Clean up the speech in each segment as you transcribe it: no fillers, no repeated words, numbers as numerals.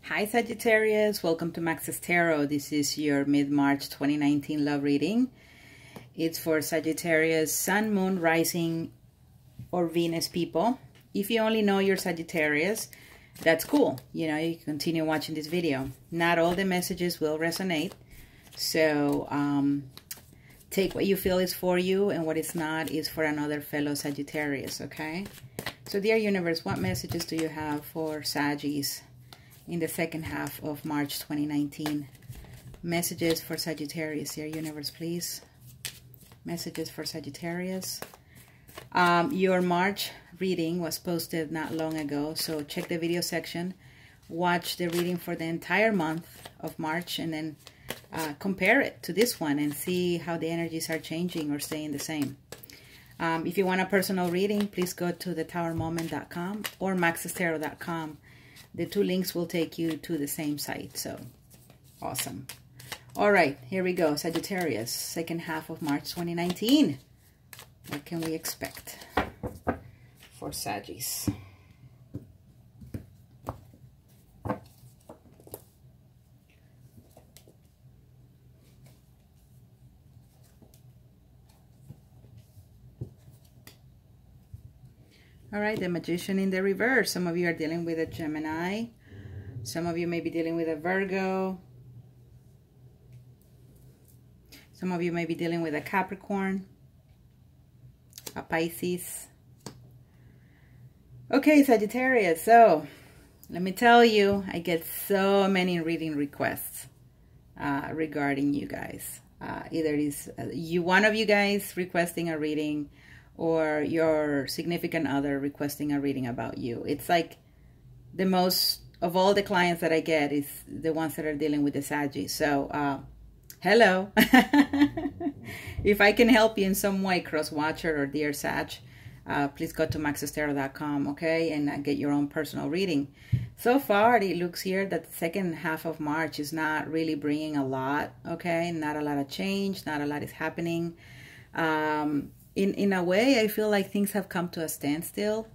Hi Sagittarius, welcome to Max's Tarot. This is your mid-March 2019 love reading. It's for Sagittarius, Sun, Moon, Rising, or Venus people. If you only know you're Sagittarius, that's cool. You know, you can continue watching this video. Not all the messages will resonate. So take what you feel is for you and what is not is for another fellow Sagittarius, okay? So dear universe, what messages do you have for Saggis in the second half of March 2019? Messages for Sagittarius, dear universe, please. Messages for Sagittarius. Your March reading was posted not long ago, so check the video section. Watch the reading for the entire month of March and then compare it to this one and see how the energies are changing or staying the same. If you want a personal reading, please go to thetowermoment.com or maxestarot.com. The two links will take you to the same site. So, awesome. All right, here we go. Sagittarius, second half of March 2019. What can we expect for Saggis? All right, the Magician in the reverse. Some of you are dealing with a Gemini. Some of you may be dealing with a Virgo. Some of you may be dealing with a Capricorn, a Pisces. Okay, Sagittarius. So, let me tell you, I get so many reading requests regarding you guys. Either it is one of you guys requesting a reading, or your significant other requesting a reading about you. It's like the most of all the clients that I get is the ones that are dealing with the Sagittarius. So, hello. If I can help you in some way, cross-watcher or dear Sag, please go to maxestarot.com, okay, and get your own personal reading. So far, it looks here that the second half of March is not really bringing a lot, okay? Not a lot of change, not a lot is happening. In a way, I feel like things have come to a standstill.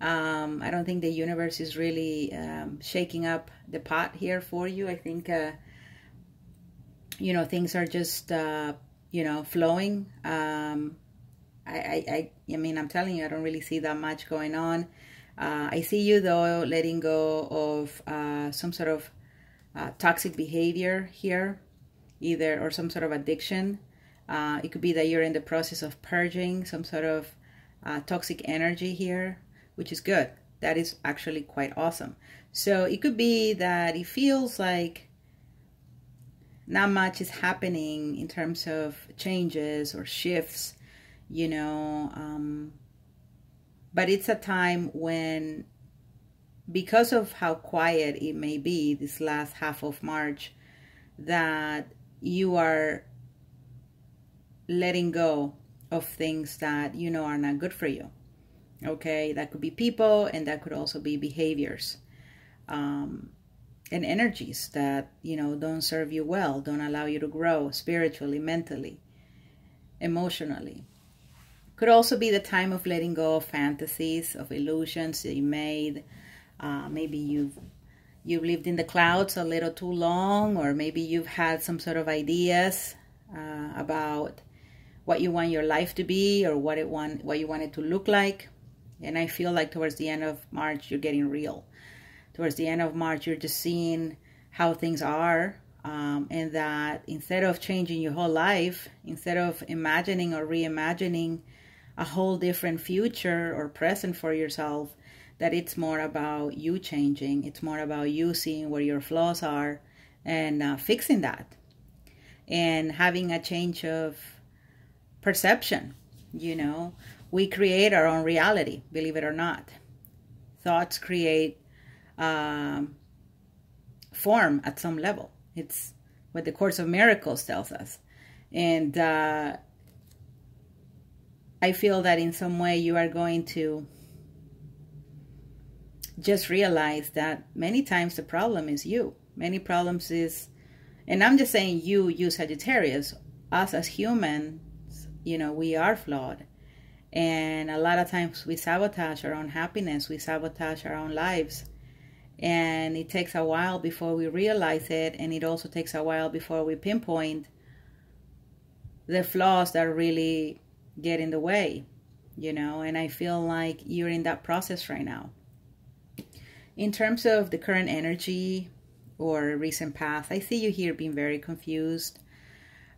I don't think the universe is really shaking up the pot here for you. I think, you know, things are just, you know, flowing. I mean, I'm telling you, I don't really see that much going on. I see you, though, letting go of some sort of toxic behavior here, either, or some sort of addiction. It could be that you're in the process of purging some sort of toxic energy here, which is good. That is actually quite awesome. So it could be that it feels like not much is happening in terms of changes or shifts, you know. But it's a time when, because of how quiet it may be this last half of March, that you are letting go of things that you know are not good for you. Okay, that could be people, and that could also be behaviors and energies that, you know, don't serve you well, don't allow you to grow spiritually, mentally, emotionally. Could also be the time of letting go of fantasies, of illusions that you made. Maybe you've lived in the clouds a little too long, or maybe you've had some sort of ideas about what you want your life to be, or what you want it to look like. And I feel like towards the end of March, you're getting real. Towards the end of March, you're just seeing how things are, and that instead of changing your whole life, instead of imagining or reimagining a whole different future or present for yourself, that it's more about you changing. It's more about you seeing where your flaws are and fixing that, and having a change of perception. You know, we create our own reality, believe it or not. Thoughts create form at some level. It's what the Course of Miracles tells us. And I feel that in some way you are going to just realize that many times the problem is you. Many problems is, and I'm just saying you Sagittarius, us as humans, you know, we are flawed. And a lot of times we sabotage our own happiness. We sabotage our own lives. And it takes a while before we realize it, and it also takes a while before we pinpoint the flaws that really get in the way, you know. And I feel like you're in that process right now. In terms of the current energy or recent past, I see you here being very confused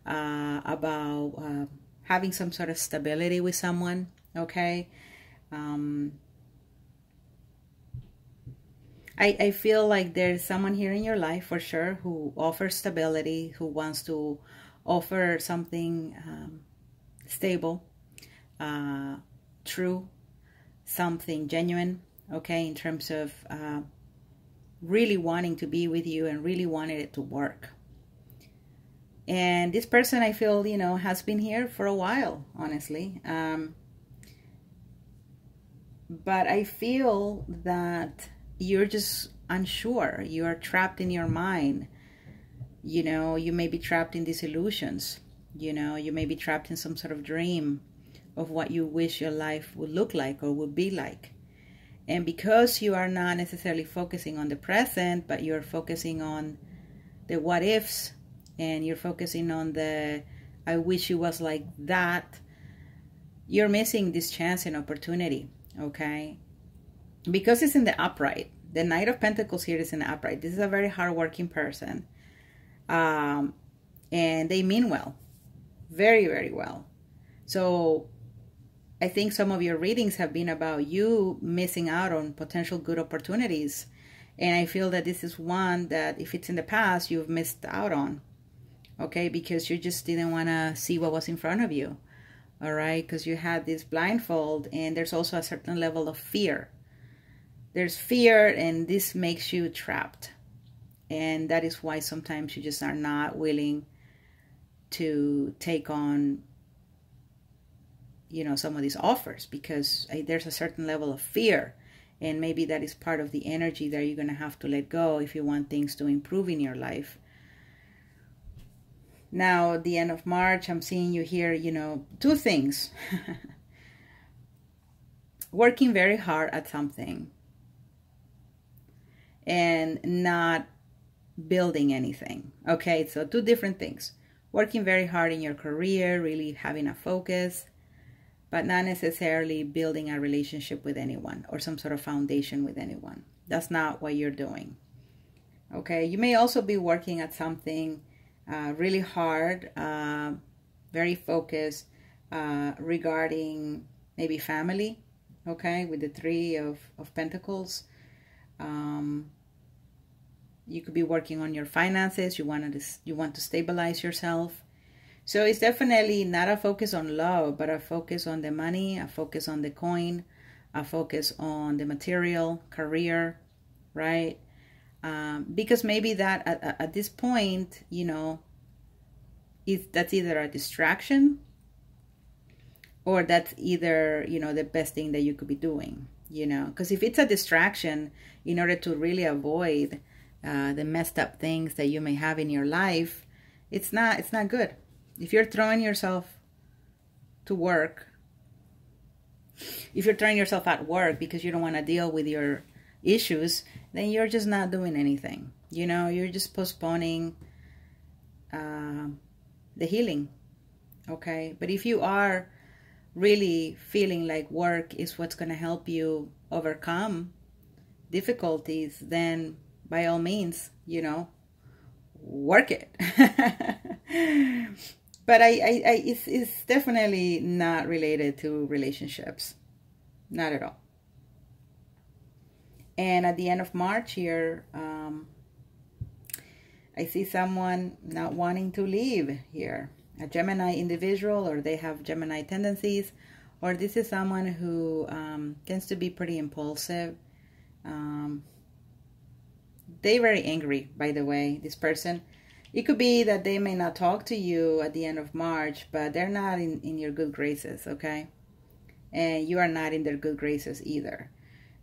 about having some sort of stability with someone, okay? I feel like there's someone here in your life for sure who offers stability, who wants to offer something stable, true, something genuine, okay, in terms of really wanting to be with you and really wanted it to work. And this person, I feel, you know, has been here for a while, honestly. But I feel that you're just unsure. You are trapped in your mind. You know, you may be trapped in these illusions. You know, you may be trapped in some sort of dream of what you wish your life would look like or would be like. And because you are not necessarily focusing on the present, but you're focusing on the what ifs, and you're focusing on the I wish it was like that, you're missing this chance and opportunity, okay? Because it's in the upright. The Knight of Pentacles here is in the upright. This is a very hardworking person. And they mean well. Very, very well. So I think some of your readings have been about you missing out on potential good opportunities. And I feel that this is one that if it's in the past, you've missed out on. Okay, because you just didn't want to see what was in front of you. All right, because you had this blindfold, and there's also a certain level of fear. There's fear, and this makes you trapped. And that is why sometimes you just are not willing to take on, you know, some of these offers, because there's a certain level of fear. And maybe that is part of the energy that you're going to have to let go if you want things to improve in your life. Now, at the end of March, I'm seeing you here, you know, two things. Working very hard at something and not building anything. Okay, so two different things. Working very hard in your career, really having a focus, but not necessarily building a relationship with anyone or some sort of foundation with anyone. That's not what you're doing. Okay, you may also be working at something really hard, very focused regarding maybe family, okay, with the Three of Pentacles. You could be working on your finances. You want to stabilize yourself. So it's definitely not a focus on love, but a focus on the money, a focus on the coin, a focus on the material, career, right? Because maybe that at this point, you know, that's either a distraction or that's either, you know, the best thing that you could be doing, you know, because if it's a distraction, in order to really avoid the messed up things that you may have in your life, it's not good. If you're throwing yourself to work, if you're throwing yourself at work because you don't want to deal with your issues, then you're just not doing anything. You know, you're just postponing the healing. Okay, but if you are really feeling like work is what's going to help you overcome difficulties, then by all means, you know, work it. But it's definitely not related to relationships. Not at all. And at the end of March here, I see someone not wanting to leave here. A Gemini individual, or they have Gemini tendencies, or this is someone who tends to be pretty impulsive. They're very angry, by the way, this person. It could be that they may not talk to you at the end of March, but they're not in your good graces, okay? And you are not in their good graces either.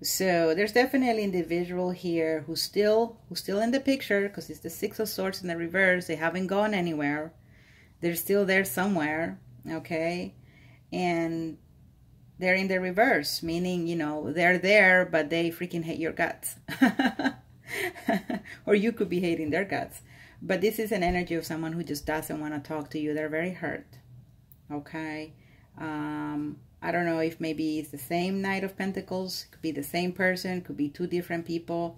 So there's definitely an individual here who's still in the picture, because it's the Six of Swords in the reverse. They haven't gone anywhere. They're still there somewhere, okay? And they're in the reverse, meaning, you know, they're there, but they freaking hate your guts. Or you could be hating their guts. But this is an energy of someone who just doesn't want to talk to you. They're very hurt. Okay. I don't know if maybe it's the same Knight of Pentacles. Could be the same person. Could be two different people.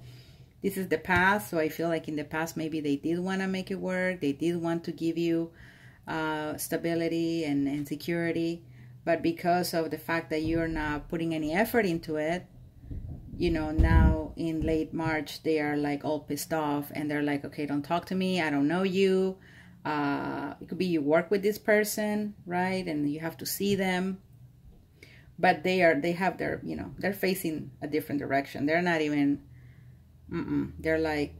This is the past. So I feel like in the past, maybe they did want to make it work. They did want to give you stability and security. But because of the fact that you're not putting any effort into it, you know, now in late March, they are like all pissed off and they're like, okay, don't talk to me. I don't know you. It could be you work with this person, right? And you have to see them. But they have their, you know, they're facing a different direction. They're not even, they're like,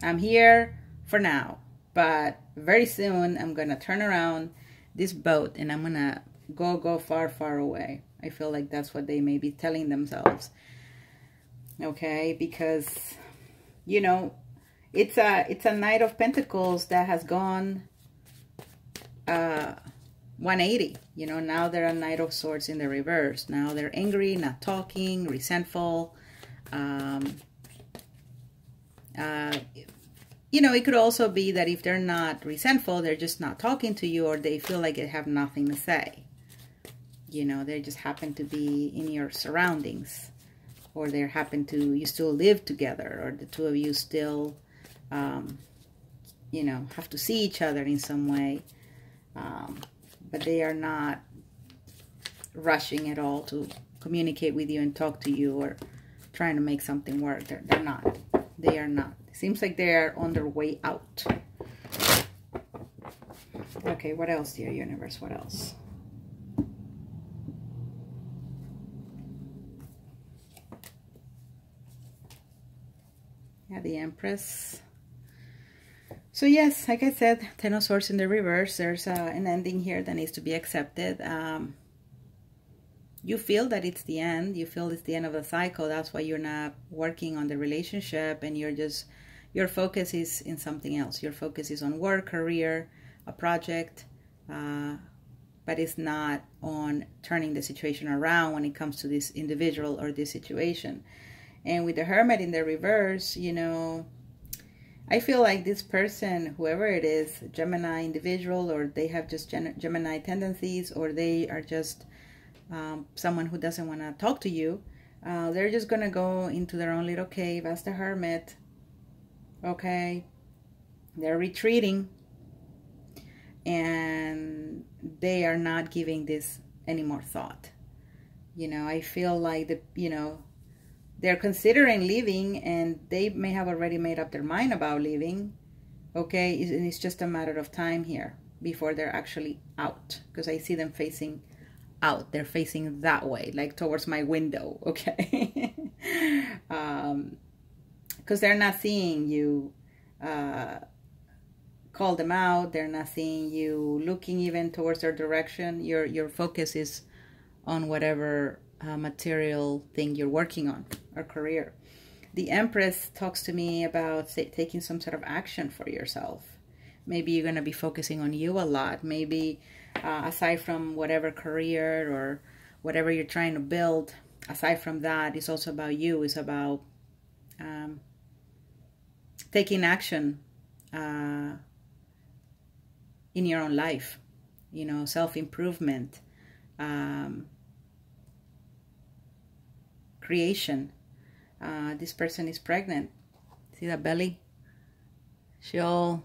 I'm here for now. But very soon, I'm going to turn around this boat and I'm going to go far, far away. I feel like that's what they may be telling themselves. Okay, because, you know, it's a Knight of Pentacles that has gone 180. You know, now they're a Knight of Swords in the reverse. Now they're angry, not talking, resentful. You know, it could also be that if they're not resentful, they're just not talking to you, or they feel like they have nothing to say. You know, they just happen to be in your surroundings, or they happen to, you still live together, or the two of you still, you know, have to see each other in some way. But they are not rushing at all to communicate with you and talk to you or trying to make something work. They're not. They are not. It seems like they are on their way out. Okay, what else, dear universe? What else? Yeah, the Empress. So yes, like I said, Ten of Swords in the reverse. There's an ending here that needs to be accepted. You feel that it's the end. You feel it's the end of the cycle. That's why you're not working on the relationship, and you're just, your focus is in something else. Your focus is on work, career, a project, but it's not on turning the situation around when it comes to this individual or this situation. And with the Hermit in the reverse, you know, I feel like this person, whoever it is, Gemini individual, or they have just Gemini tendencies, or they are just someone who doesn't want to talk to you, they're just going to go into their own little cave as the Hermit. Okay. They're retreating. And they are not giving this any more thought. You know, I feel like, you know, they're considering leaving, and they may have already made up their mind about leaving. Okay. And it's just a matter of time here before they're actually out. Because I see them facing out. They're facing that way, like towards my window. Okay. Because they're not seeing you call them out. They're not seeing you looking even towards their direction. Your focus is on whatever material thing you're working on, or career. The Empress talks to me about, say, taking some sort of action for yourself. Maybe you're going to be focusing on you a lot. Maybe aside from whatever career or whatever you're trying to build, aside from that, it's also about you. It's about taking action in your own life, you know, self-improvement, creation. This person is pregnant. See that belly? She all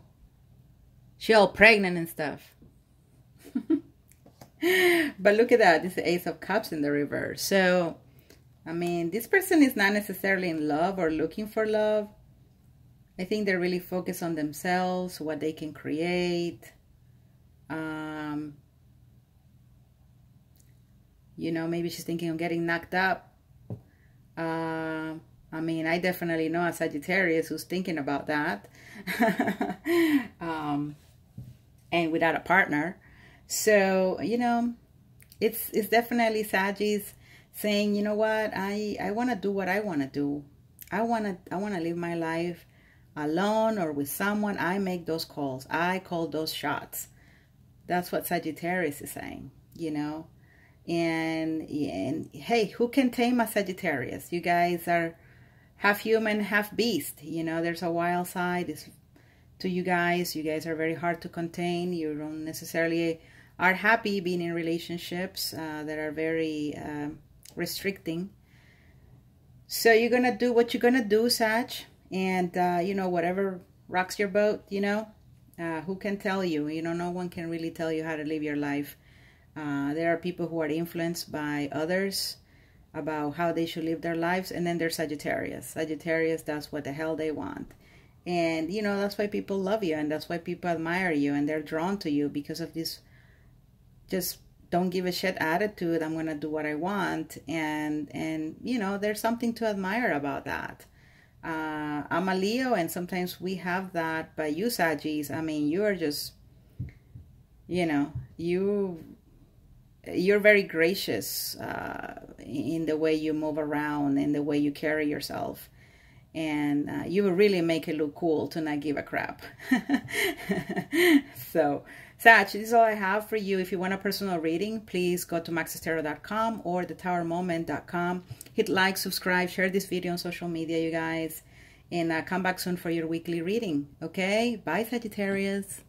pregnant and stuff. But look at that. This is the Ace of Cups in the reverse. So, I mean, this person is not necessarily in love or looking for love. I think they're really focused on themselves, what they can create. You know, maybe she's thinking of getting knocked up. I mean, I definitely know a Sagittarius who's thinking about that. And without a partner. So, you know, it's definitely Sagittarius saying, you know what, I want to do what I want to do. I want to live my life alone or with someone. I make those calls. I call those shots. That's what Sagittarius is saying, you know. And hey, who can tame a Sagittarius? You guys are half human, half beast. You know, there's a wild side to you guys. You guys are very hard to contain. You don't necessarily are happy being in relationships that are very restricting. So you're going to do what you're going to do, Sag. And, you know, whatever rocks your boat, you know, who can tell you? You know, no one can really tell you how to live your life. There are people who are influenced by others about how they should live their lives. And then there's Sagittarius. Sagittarius, that's what the hell they want. And, you know, that's why people love you. And that's why people admire you. And they're drawn to you because of this just don't give a shit attitude. I'm going to do what I want. And, you know, there's something to admire about that. I'm a Leo, and sometimes we have that. But you, Saggies, I mean, you are just, you know, you're very gracious in the way you move around and the way you carry yourself. And you will really make it look cool to not give a crap. So, Sag, this is all I have for you. If you want a personal reading, please go to maxestero.com or thetowermoment.com. Hit like, subscribe, share this video on social media, you guys. And come back soon for your weekly reading. Okay? Bye, Sagittarius.